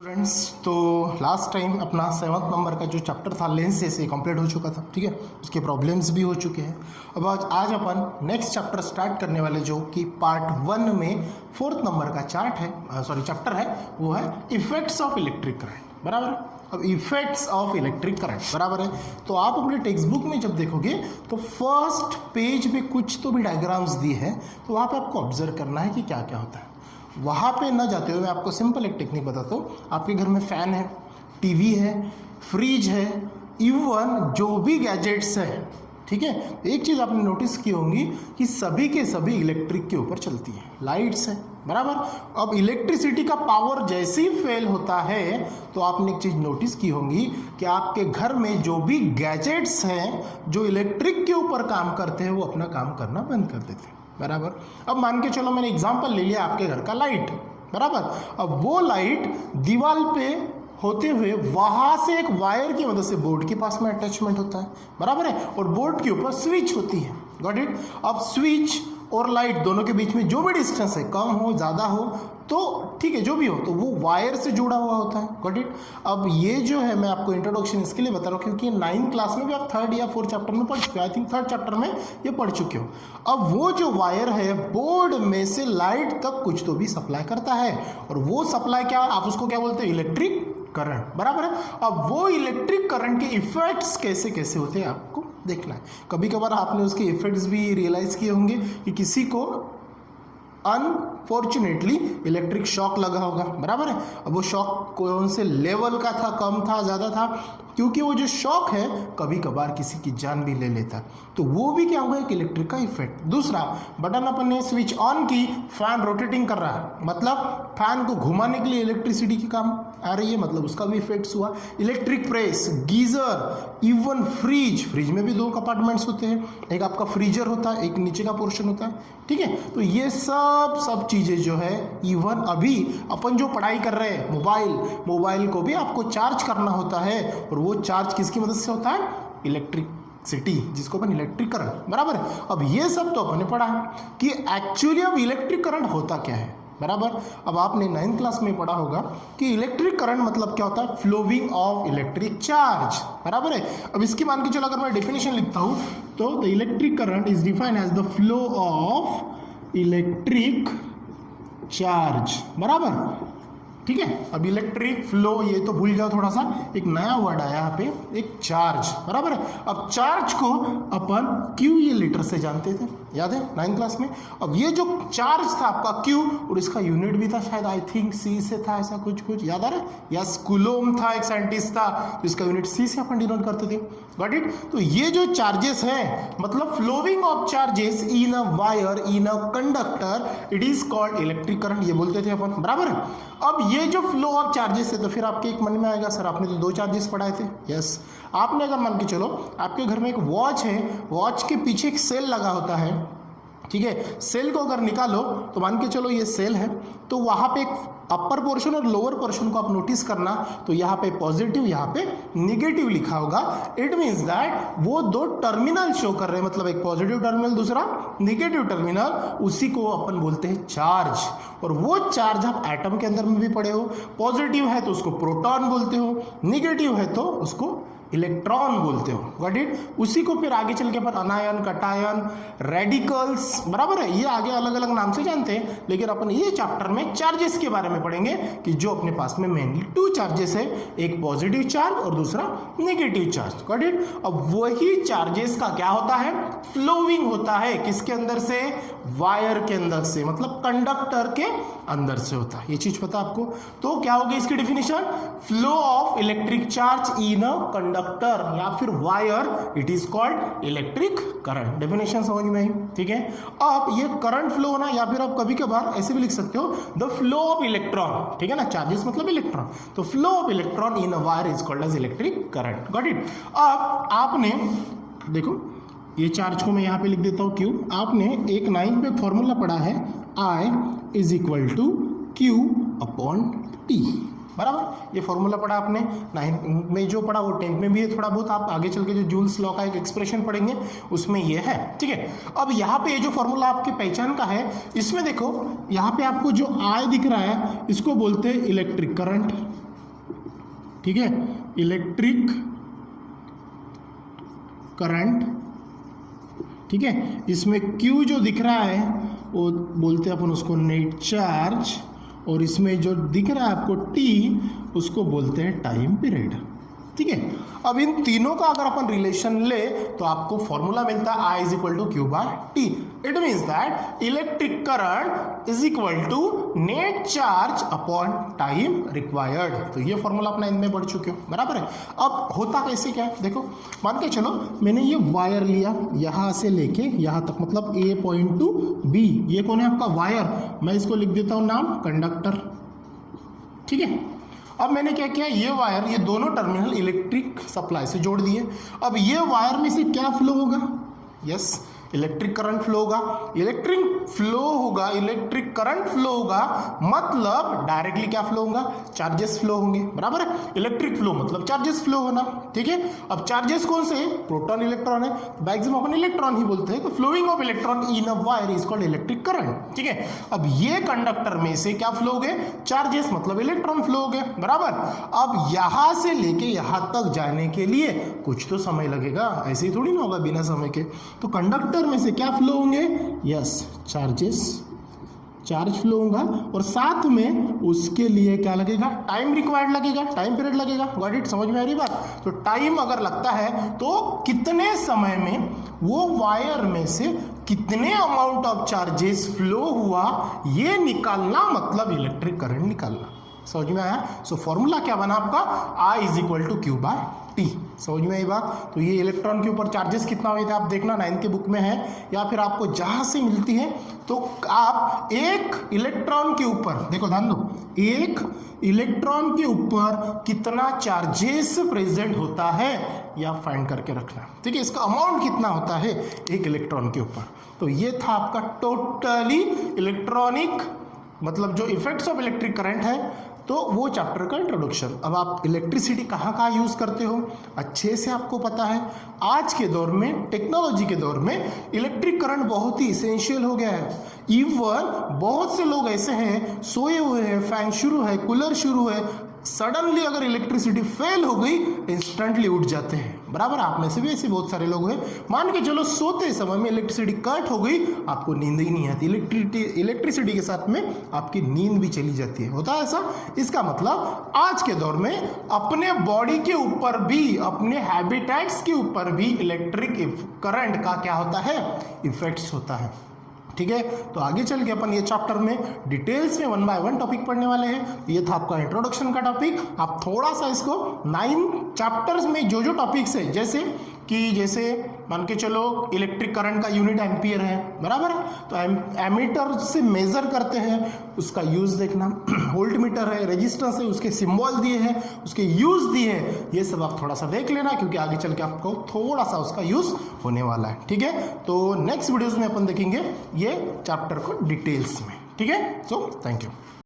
Friends, तो last time अपना 7th number का जो चैप्टर था लेंस से कंप्लीट हो चुका था। ठीक है, उसके प्रॉब्लम्स भी हो चुके हैं। अब आज अपन नेक्स्ट चैप्टर स्टार्ट करने वाले, जो कि पार्ट 1 में 4th नंबर का चैप्टर है, वो है इफेक्ट्स ऑफ इलेक्ट्रिक करंट। बराबर है। अब इफेक्ट्स ऑफ इलेक्ट्रिक करंट बराबर है, तो आप अपने टेक्स्ट बुक में जब देखोगे तो फर्स्ट पेज पे कुछ तो भी डायग्राम्स दिए हैं, तो वहाँ पे आपको ऑब्जर्व करना है कि क्या क्या होता है। वहाँ पे न जाते हुए मैं आपको सिंपल एक टेक्निक बताता हूँ। आपके घर में फ़ैन है, टीवी है, फ्रिज है, इवन जो भी गैजेट्स है, ठीक है, एक चीज़ आपने नोटिस की होंगी कि सभी के सभी इलेक्ट्रिक के ऊपर चलती है, लाइट्स है। बराबर। अब इलेक्ट्रिसिटी का पावर जैसे ही फेल होता है तो आपने एक चीज़ नोटिस की होंगी कि आपके घर में जो भी गैजेट्स हैं जो इलेक्ट्रिक के ऊपर काम करते हैं, वो अपना काम करना बंद कर देते हैं। बराबर। अब मान के चलो मैंने एग्जांपल ले लिया आपके घर का लाइट। बराबर। अब वो लाइट दीवार पे होते हुए वहां से एक वायर की मदद से बोर्ड के पास में अटैचमेंट होता है। बराबर है। और बोर्ड के ऊपर स्विच होती है। Got it. अब स्विच और लाइट दोनों के बीच में जो भी डिस्टेंस है, कम हो ज़्यादा हो तो ठीक है, जो भी हो, तो वो वायर से जुड़ा हुआ होता है। Got it. अब ये जो है मैं आपको इंट्रोडक्शन इसके लिए बता रहा हूँ क्योंकि 9th क्लास में भी आप 3rd या 4th चैप्टर में पढ़ चुके हो। आई थिंक 3rd चैप्टर में ये पढ़ चुके हो। अब वो जो वायर है बोर्ड में से लाइट तक कुछ तो भी सप्लाई करता है, और वो सप्लाई क्या, आप उसको क्या बोलते हैं, इलेक्ट्रिक करंट। बराबर है। अब वो इलेक्ट्रिक करंट के इफेक्ट्स कैसे कैसे होते हैं आपको देखना है। कभी कभार आपने उसके इफेक्ट्स भी रियलाइज किए होंगे कि किसी को अनफॉर्चुनेटली इलेक्ट्रिक शॉक लगा होगा। बराबर है। अब वो शॉक कौन से लेवल का था, कम था, ज़्यादा था, क्योंकि वो जो शॉक है कभी कभार किसी की जान भी ले लेता, तो वो भी क्या होगा, एक इलेक्ट्रिक का इफेक्ट। दूसरा, बटन अपन ने स्विच ऑन की, फैन रोटेटिंग कर रहा है, मतलब फैन को घुमाने के लिए इलेक्ट्रिसिटी की काम आ रही है, मतलब उसका भी इफेक्ट्स हुआ। Electric press, geyser, even fridge में भी 2 कंपार्टमेंट्स होते हैं, एक आपका फ्रीजर होता है, एक नीचे का पोर्शन होता है। ठीक है, तो ये सब चीज़ें जो है, इवन अभी अपन जो पढ़ाई कर रहे हैं, मोबाइल को भी आपको चार्ज करना होता है, और वो चार्ज किसकी मदद से होता है, इलेक्ट्रिसिटी, जिसको अपन इलेक्ट्रिक करंट। बराबर है। अब ये सब तो अपन ने पढ़ा है कि एक्चुअली अब इलेक्ट्रिक करंट होता क्या है। बराबर। अब आपने 9th क्लास में पढ़ा होगा कि इलेक्ट्रिक करंट मतलब क्या होता है, फ्लोइंग ऑफ इलेक्ट्रिक चार्ज। बराबर है। अब इसकी मान के चलो अगर मैं डेफिनेशन लिखता हूं तो the electric current is defined as the flow of electric charge. बराबर। ठीक है। अब इलेक्ट्रिक फ्लो ये तो भूल जाओ, थोड़ा सा एक नया वर्ड आया यहाँ पे, एक चार्ज। बराबर है। अब चार्ज को अपन क्यू ये लीटर से जानते थे, याद है 9th क्लास में। अब ये जो चार्ज था आपका क्यू, और इसका यूनिट भी था शायद, आई थिंक सी से था, ऐसा कुछ याद आ रहा है, या कूलोम था, एक साइंटिस्ट था, तो इसका यूनिट सी से अपन डिनोट करते थे। Got it. तो ये जो चार्जेस हैं, मतलब flowing of charges in a wire, in a conductor, it is called electric current, ये बोलते थे अपन। बराबर है। अब ये जो फ्लो ऑफ चार्जेस है, तो फिर आपके एक मन में आएगा, सर आपने तो 2 चार्जेस पढ़ाए थे। यस। आपने अगर मान के चलो आपके घर में एक वॉच है, वॉच के पीछे एक सेल लगा होता है, ठीक है, सेल को अगर निकालो तो मान के चलो ये सेल है, तो वहाँ पे एक अपर पोर्शन और लोअर पोर्शन को आप नोटिस करना, तो यहाँ पे पॉजिटिव, यहाँ पे निगेटिव लिखा होगा। इट मीन्स दैट वो 2 टर्मिनल शो कर रहे हैं, मतलब एक पॉजिटिव टर्मिनल, दूसरा निगेटिव टर्मिनल, उसी को अपन बोलते हैं चार्ज। और वो चार्ज आप एटम के अंदर में भी पढ़े हो, पॉजिटिव है तो उसको प्रोटॉन बोलते हो, निगेटिव है तो उसको इलेक्ट्रॉन बोलते हो। Got it. उसी को फिर आगे चल के अपन अनायन, कटायन, रेडिकल्स, बराबर है, ये आगे अलग अलग नाम से जानते हैं, लेकिन अपन ये चैप्टर में चार्जेस के बारे में पढ़ेंगे कि जो अपने पास में मेनली 2 चार्जेस है, एक पॉजिटिव चार्ज और दूसरा नेगेटिव चार्ज। Got it. अब वही चार्जेस का क्या होता है, फ्लोइंग होता है, किसके अंदर से, वायर के अंदर से, मतलब कंडक्टर के अंदर से होता है। ये चीज पता आपको। तो क्या होगी इसकी definition, flow of electric charge in a conductor या फिर wire, it is called electric current. Definition समझ में आई। ठीक है। अब ये करंट फ्लो होना, या फिर आप कभी कभार ऐसे भी लिख सकते हो, द फ्लो ऑफ इलेक्ट्रॉन। ठीक है ना, चार्जेस मतलब इलेक्ट्रॉन, तो flow of electron in a wire is called as electric current. Got it. अब आपने देखो, ये चार्ज को मैं यहाँ पे लिख देता हूँ क्यू। आपने एक 9th में फॉर्मूला पढ़ा है, I is equal to Q upon T. बराबर। ये फॉर्मूला पढ़ा आपने 9th में, जो पढ़ा वो 10th में भी है थोड़ा बहुत। आप आगे चल के जो जूल्स लॉ का एक एक्सप्रेशन पढ़ेंगे उसमें ये है। ठीक है। अब यहाँ पे ये जो फॉर्मूला आपके पहचान का है, इसमें देखो यहाँ पे आपको जो I दिख रहा है इसको बोलते हैं इलेक्ट्रिक करंट। ठीक है, इलेक्ट्रिक करंट, ठीक है। इसमें Q जो दिख रहा है वो बोलते हैं अपन उसको नेट चार्ज, और इसमें जो दिख रहा है आपको T उसको बोलते हैं टाइम पीरियड, ठीक है। अब इन तीनों का अगर अपन रिलेशन ले तो आपको फॉर्मूला मिलता है I is equal to Q by T. It means that electric current is equal to net charge upon time required. तो ये फॉर्मूला अपना इनमें बढ़ चुके हो, बराबर है। अब होता कैसे क्या है, देखो मान के चलो मैंने ये वायर लिया यहाँ से लेके यहाँ तक, मतलब A पॉइंट टू B, ये कौन है आपका वायर, मैं इसको लिख देता हूँ नाम कंडक्टर, ठीक है। अब मैंने क्या किया, ये वायर, ये दोनों टर्मिनल इलेक्ट्रिक सप्लाई से जोड़ दिए। अब ये वायर में से क्या फ्लो होगा, यस इलेक्ट्रिक करंट फ्लो होगा। इलेक्ट्रिक फ्लो होगा, इलेक्ट्रिक करंट फ्लो होगा, मतलब डायरेक्टली क्या फ्लो होगा, चार्जेस फ्लो होंगे, बराबर है। इलेक्ट्रिक फ्लो मतलब चार्जेस फ्लो होना, ठीक है। अब चार्जेस कौन से, प्रोटॉन इलेक्ट्रॉन है, मैक्सिमम अपन इलेक्ट्रॉन ही बोलते हैं, तो flowing of electron in a wire is called electric current, ठीक है। अब ये कंडक्टर में से क्या फ्लो हो गए, चार्जेस मतलब इलेक्ट्रॉन फ्लो हो गए, बराबर। अब यहां से लेके यहां तक जाने के लिए कुछ तो समय लगेगा, ऐसे ही थोड़ी ना होगा बिना समय के। तो कंडक्टर में से क्या फ्लो होंगे, यस चार्जेस, चार्ज फ्लो होगा, और साथ में उसके लिए क्या लगेगा, टाइम रिक्वायर्ड लगेगा, टाइम पीरियड लगेगा। गॉट इट, समझ में आ रही बात। तो टाइम अगर लगता है तो कितने समय में वो वायर में से कितने अमाउंट ऑफ चार्जेस फ्लो हुआ ये निकालना, मतलब इलेक्ट्रिक करंट निकालना। समझ में आया। सो फॉर्मूला क्या बना आपका, I is equal to Q by T. समझ में आई बात। तो ये इलेक्ट्रॉन के ऊपर चार्जेस कितना हुए थे आप देखना, 9th के बुक में है, या फिर आपको जहां से मिलती है तो आप एक इलेक्ट्रॉन के ऊपर देखो, ध्यान दो, एक इलेक्ट्रॉन के ऊपर कितना चार्जेस प्रेजेंट होता है या फाइंड करके रखना, ठीक है। इसका अमाउंट कितना होता है एक इलेक्ट्रॉन के ऊपर। तो ये था आपका टोटली इलेक्ट्रॉनिक, मतलब जो इफेक्ट्स ऑफ इलेक्ट्रिक करंट है, तो वो चैप्टर का इंट्रोडक्शन। अब आप इलेक्ट्रिसिटी कहाँ कहाँ यूज़ करते हो अच्छे से आपको पता है। आज के दौर में, टेक्नोलॉजी के दौर में इलेक्ट्रिक करंट बहुत ही इसेंशियल हो गया है। इवन बहुत से लोग ऐसे हैं, सोए हुए हैं, फैन शुरू है, कूलर शुरू है, सडनली अगर इलेक्ट्रिसिटी फेल हो गई इंस्टेंटली उठ जाते हैं, बराबर। आप में से भी ऐसे बहुत सारे लोग हैं। मान के चलो सोते समय में इलेक्ट्रिसिटी कट हो गई, आपको नींद ही नहीं आती, इलेक्ट्रिसिटी के साथ में आपकी नींद भी चली जाती है, होता है ऐसा। इसका मतलब आज के दौर में अपने बॉडी के ऊपर भी, अपने हैबिटेट्स के ऊपर भी इलेक्ट्रिक करंट का क्या होता है, इफेक्ट्स होता है, ठीक है। तो आगे चल के अपन ये चैप्टर में डिटेल्स में 1 बाय 1 टॉपिक पढ़ने वाले हैं। ये था आपका इंट्रोडक्शन का टॉपिक। आप थोड़ा सा इसको 9 चैप्टर्स में जो टॉपिक्स है, जैसे मान के चलो इलेक्ट्रिक करंट का यूनिट एम्पियर है, बराबर है। तो एमीटर से मेजर करते हैं, उसका यूज देखना, वोल्ट मीटर है, रेजिस्टेंस है, उसके सिंबल दिए हैं, उसके यूज दिए हैं, ये सब आप थोड़ा सा देख लेना, क्योंकि आगे चल के आपको थोड़ा सा उसका यूज होने वाला है, ठीक है। तो नेक्स्ट वीडियोस में अपन देखेंगे ये चैप्टर को डिटेल्स में, ठीक है। So thank you.